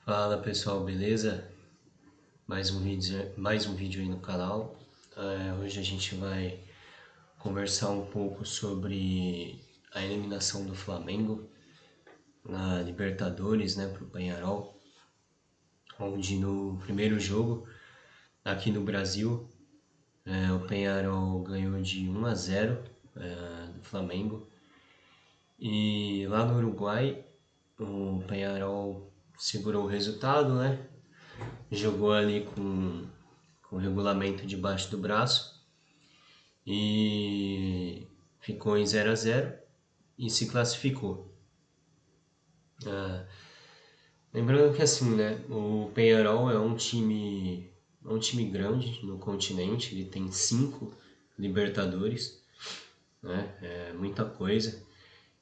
Fala pessoal, beleza? Mais um vídeo aí no canal. Hoje a gente vai conversar um pouco sobre a eliminação do Flamengo na Libertadores, né, pro Peñarol, onde no primeiro jogo aqui no Brasil o Peñarol ganhou de 1-0 do Flamengo, e lá no Uruguai o Peñarol segurou o resultado, né? Jogou ali com o regulamento debaixo do braço e ficou em 0-0 e se classificou. Lembrando que assim, né, o Peñarol é um time grande no continente, ele tem 5 Libertadores, né, é muita coisa.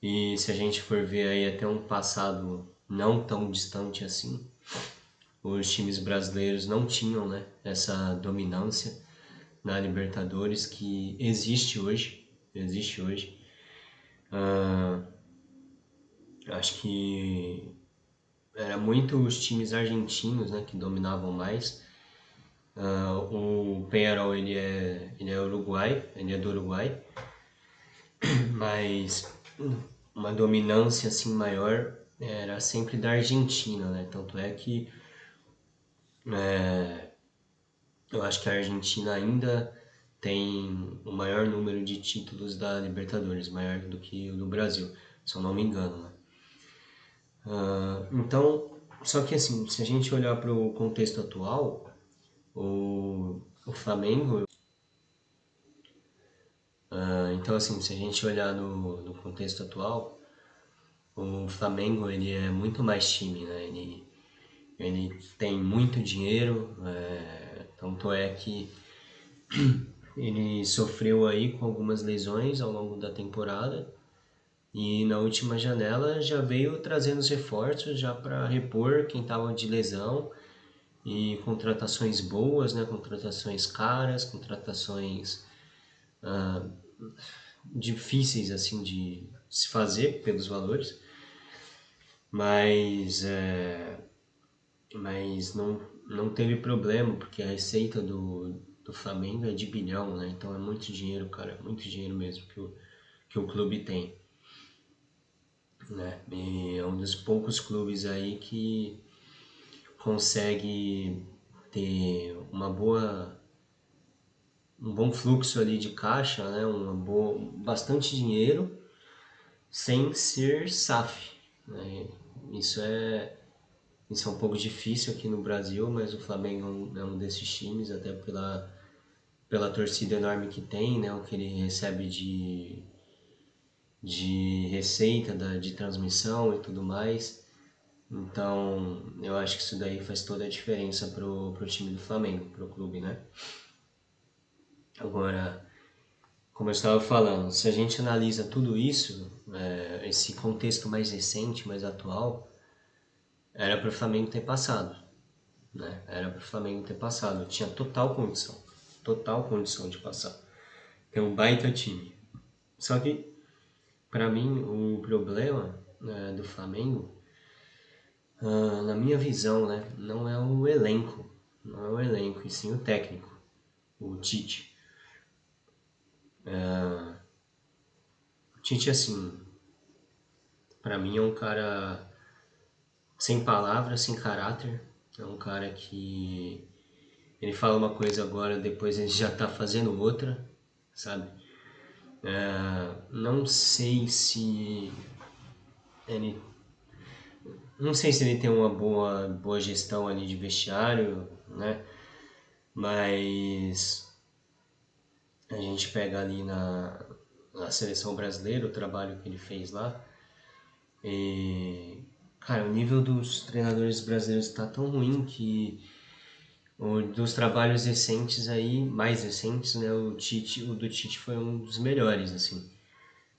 E se a gente for ver aí até um passado não tão distante assim, os times brasileiros não tinham, né, essa dominância na Libertadores que existe hoje. Acho que era muito os times argentinos, né, que dominavam mais. O Peñarol ele é uruguai, ele é do Uruguai, mas uma dominância assim maior era sempre da Argentina, né? Tanto é que eu acho que a Argentina ainda tem o maior número de títulos da Libertadores, maior do que o do Brasil, se eu não me engano, né? Então, só que assim, se a gente olhar para o contexto atual, o Flamengo. Então, assim, se a gente olhar no contexto atual, o Flamengo ele é muito mais time, né? Ele tem muito dinheiro, tanto é que ele sofreu aí com algumas lesões ao longo da temporada e na última janela já veio trazendo os reforços já para repor quem estava de lesão, e contratações boas, né? Contratações caras, contratações difíceis assim de se fazer pelos valores, mas não teve problema, porque a receita do Flamengo é de bilhão, né? Então é muito dinheiro, cara, muito dinheiro mesmo que o clube tem, né? E é um dos poucos clubes aí que consegue ter um bom fluxo ali de caixa, né? Bastante dinheiro sem ser SAF, né? Isso é, isso é um pouco difícil aqui no Brasil, mas o Flamengo é um desses times, até pela torcida enorme que tem, né? O que ele recebe de receita de transmissão e tudo mais. Então, eu acho que isso daí faz toda a diferença pro time do Flamengo, pro clube, né? Agora, como eu estava falando, se a gente analisa tudo isso, esse contexto mais recente, mais atual, era para o Flamengo ter passado, né? Era para o Flamengo ter passado. Tinha total condição de passar. Tem um baita time. Só que, para mim, o problema, né, do Flamengo, na minha visão, né, não é o elenco, e sim o técnico, o Tite. O Tite, assim, para mim é um cara sem palavras, sem caráter. É um cara que ele fala uma coisa agora, depois ele já tá fazendo outra, sabe? Não sei se ele não sei se ele tem uma boa gestão ali de vestiário, né? Mas a gente pega ali na seleção brasileira o trabalho que ele fez lá. E, cara, o nível dos treinadores brasileiros está tão ruim que dos trabalhos recentes aí, mais recentes, né? O do Tite foi um dos melhores, assim.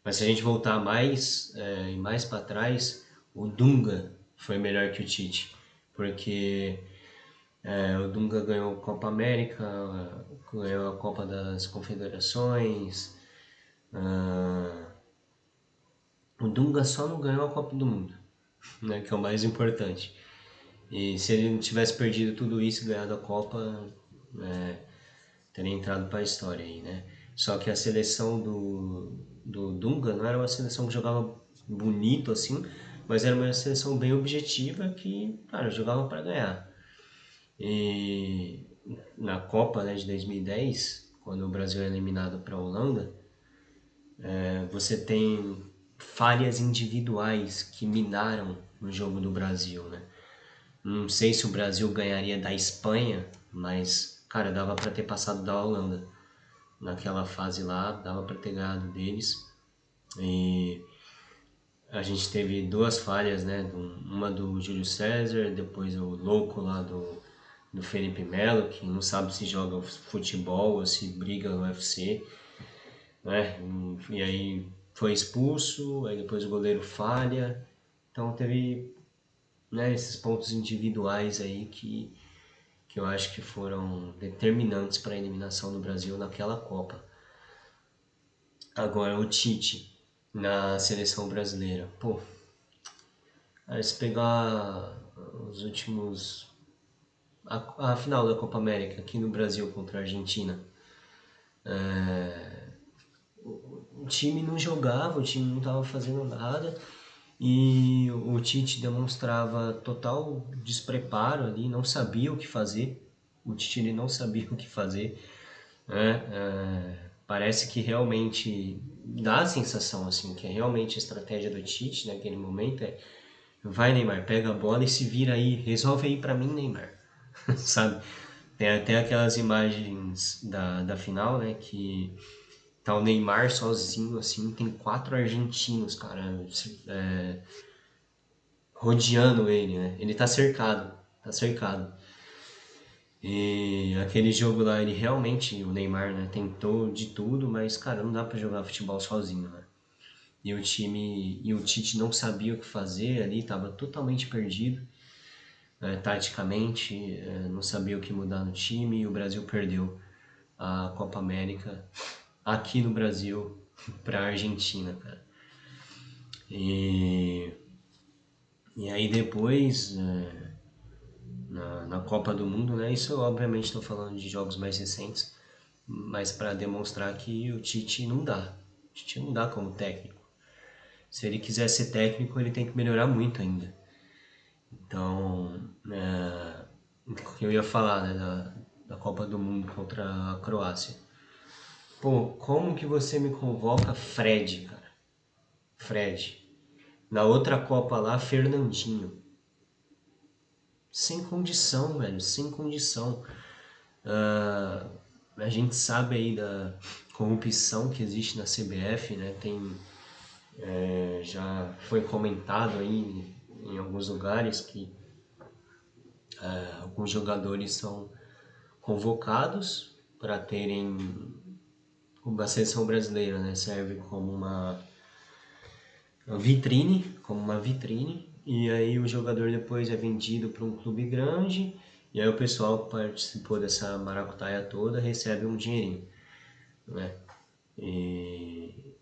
Mas se a gente voltar e mais para trás, o Dunga foi melhor que o Tite, porque o Dunga ganhou a Copa América, ganhou a Copa das Confederações. O Dunga só não ganhou a Copa do Mundo, né, que é o mais importante. E se ele não tivesse perdido tudo isso e ganhado a Copa, teria entrado para a história aí, né? Só que a seleção do Dunga não era uma seleção que jogava bonito assim, mas era uma seleção bem objetiva que, cara, jogava para ganhar. E na Copa, né, de 2010, quando o Brasil é eliminado para a Holanda, você tem falhas individuais que minaram o jogo do Brasil, né? Não sei se o Brasil ganharia da Espanha, mas, cara, dava para ter passado da Holanda. Naquela fase lá, dava para ter ganhado deles. E a gente teve duas falhas, né? Uma do Júlio César, depois o louco lá do Felipe Melo, que não sabe se joga futebol ou se briga no UFC, né? E aí foi expulso, aí depois o goleiro falha. Então teve, né, esses pontos individuais aí que eu acho que foram determinantes para a eliminação do Brasil naquela Copa. Agora o Tite na seleção brasileira. Pô, se pegar os últimos. A final da Copa América aqui no Brasil contra a Argentina. O time não jogava, o time não estava fazendo nada e o Tite demonstrava total despreparo ali, não sabia o que fazer. O Tite ele não sabia o que fazer. Né? Parece que realmente dá a sensação assim que é realmente a estratégia do Tite naquele momento é vai Neymar, pega a bola e se vira aí, resolve aí pra mim Neymar, sabe? Tem até aquelas imagens da final, né, que tá o Neymar sozinho assim, tem 4 argentinos, cara, rodeando ele, né? Ele tá cercado. E aquele jogo lá, ele realmente, o Neymar, né, tentou de tudo, mas, cara, não dá pra jogar futebol sozinho, né? E o Tite não sabia o que fazer ali, tava totalmente perdido, taticamente, não sabia o que mudar no time e o Brasil perdeu a Copa América aqui no Brasil pra Argentina, cara. E, e aí depois, na Copa do Mundo, né? Isso eu obviamente estou falando de jogos mais recentes, mas para demonstrar que o Tite não dá. O Tite não dá como técnico. Se ele quiser ser técnico, ele tem que melhorar muito ainda. Então, o que eu ia falar, né, da Copa do Mundo contra a Croácia. Pô, como que você me convoca Fred, cara? Fred. Na outra Copa lá, Fernandinho. Sem condição, velho, sem condição. A gente sabe aí da corrupção que existe na CBF, né? Já foi comentado aí em alguns lugares que alguns jogadores são convocados para terem a seleção brasileira, né? Serve como uma vitrine, e aí o jogador depois é vendido para um clube grande, e aí o pessoal que participou dessa maracutaia toda recebe um dinheirinho, né? E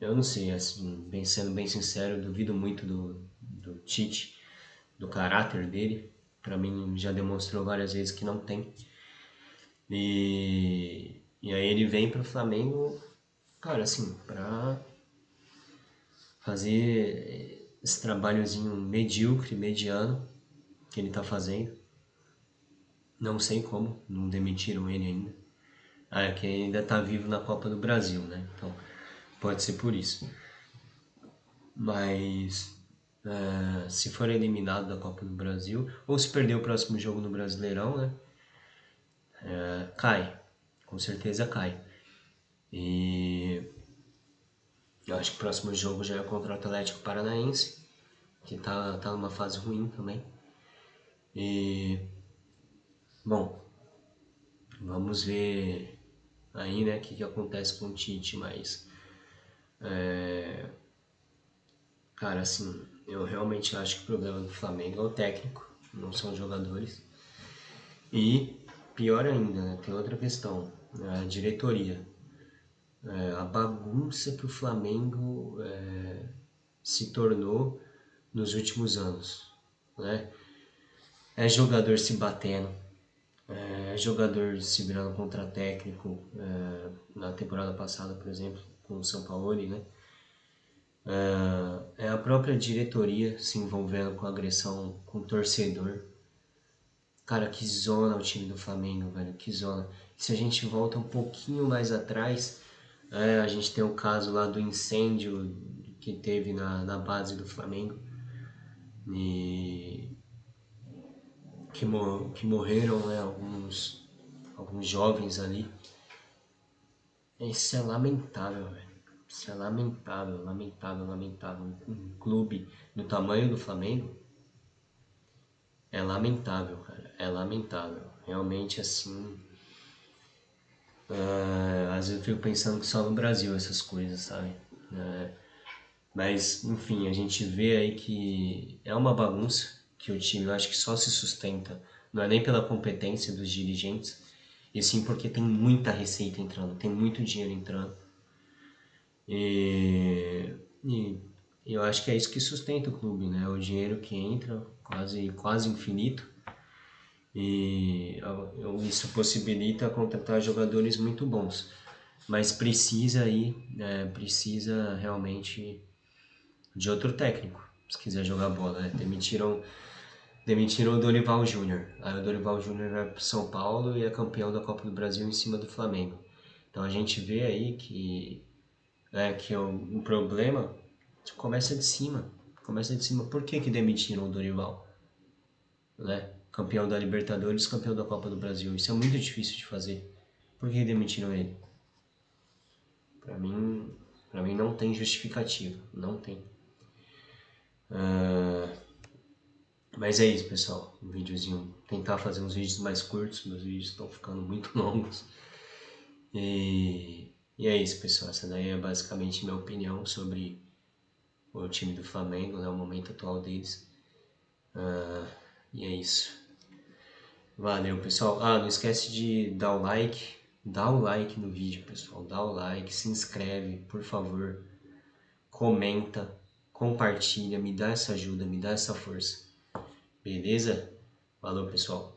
eu não sei, assim, sendo bem sincero, eu duvido muito do Tite, do caráter dele. Para mim já demonstrou várias vezes que não tem. E aí ele vem pro Flamengo, cara, assim, pra fazer esse trabalhozinho medíocre, mediano que ele tá fazendo. Não sei como, não demitiram ele ainda. É que ainda tá vivo na Copa do Brasil, né? Então pode ser por isso. Mas se for eliminado da Copa do Brasil, ou se perder o próximo jogo no Brasileirão, né? Cai. Com certeza cai. E eu acho que o próximo jogo já é contra o Atlético Paranaense, que tá numa fase ruim também. E, bom, vamos ver aí, né, o que acontece com o Tite, mas, cara, assim, eu realmente acho que o problema do Flamengo é o técnico, não são os jogadores. E, pior ainda, né, tem outra questão, a diretoria. A bagunça que o Flamengo se tornou nos últimos anos, né? É jogador se batendo, é jogador se virando contra técnico, na temporada passada, por exemplo, com o Sampaoli, né? É a própria diretoria se envolvendo com agressão com o torcedor. Cara, que zona o time do Flamengo, velho, que zona. Se a gente volta um pouquinho mais atrás, a gente tem o caso lá do incêndio que teve na base do Flamengo e que morreram, né, alguns jovens ali. Isso é lamentável, velho. Isso é lamentável, lamentável, lamentável. Um clube do tamanho do Flamengo é lamentável, cara. É lamentável. Realmente, assim, às vezes eu fico pensando que só no Brasil essas coisas, sabe? Mas, enfim, a gente vê aí que é uma bagunça, que o time eu acho que só se sustenta, não é nem pela competência dos dirigentes, e sim porque tem muita receita entrando, tem muito dinheiro entrando. E eu acho que é isso que sustenta o clube, né? O dinheiro que entra, quase infinito, e isso possibilita contratar jogadores muito bons. Mas precisa realmente de outro técnico, se quiser jogar bola, né? Demitiram o Dorival Júnior. Aí o Dorival Júnior vai para São Paulo e é campeão da Copa do Brasil em cima do Flamengo. Então a gente vê aí que o problema começa de cima. Começa de cima. Por que demitiram o Dorival? Né? Campeão da Libertadores, campeão da Copa do Brasil. Isso é muito difícil de fazer. Por que demitiram ele? Pra mim, para mim não tem justificativa. Não tem. Mas é isso, pessoal. Um videozinho. Tentar fazer uns vídeos mais curtos. Meus vídeos estão ficando muito longos. E é isso, pessoal. Essa daí é basicamente minha opinião sobre o time do Flamengo, né? O momento atual deles. E é isso. Valeu, pessoal. Não esquece de dar o like. Dá o like no vídeo, pessoal. Dá o like, se inscreve, por favor. Comenta, compartilha, me dá essa ajuda, me dá essa força. Beleza? Falou, pessoal.